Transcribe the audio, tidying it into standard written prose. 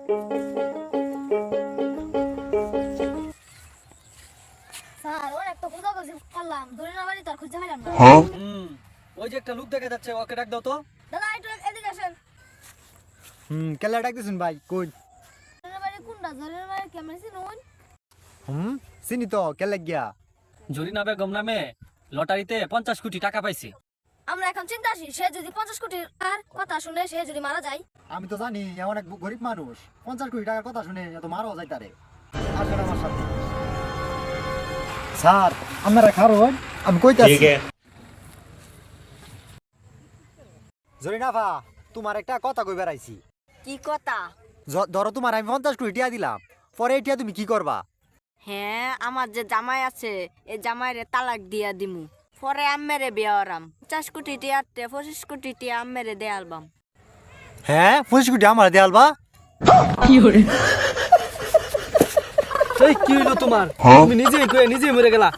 Sir অনেক তো খোঁজাখুঁজি করলাম, দরিনা বাড়ি তো আর খুঁজে পেলাম না। ওই যে একটা লোক দেখা যাচ্ছে, ওকে ডাক দাও তো। দাদা একটু এদিকে আসেন। কেলা ডাকতেছেন ভাই কই? দরিনা বাড়ি কোনটা? দরিনা বাড়ি কেমন চিনুন? চিনি তো, কেলা গিয়া? জরিনা বেগম নামে লটারিতে 50 কোটি টাকা পাইছে। আমরা এখন চিন্তাশীল, সে যদি 50 কোটির আর কথা শুনে সে যদি মারা যায়। আমি তো জানি এমন এক গরিব মানুষ 50 কোটি টাকার কথা শুনে এত মারাও যায় তারে। আসেন আমার সাথে। স্যার আপনারা খারুন, আমি কইতাছি। জরিনা ভা, তোমার একটা কথা কই বেড়াইছি। কি কথা? ধরো তোমার আমি 50 কোটি টিয়া দিলাম, পরে এটা তুমি কি করবা? হ্যাঁ, আমার যে জামাই আছে এই জামাইরে তালাক দিয়া দিমু, পরে আম্মেরে বিয়া হরাম। 50 কোটি টিয়াতে 25 কোটি টিয়া আম্মেরে দে আলবাম। হ্যাঁ 25 কোটি আমার দেয়ালবা? এই কি হইলো তোমার? তুমি নিজেই মরে গেলা।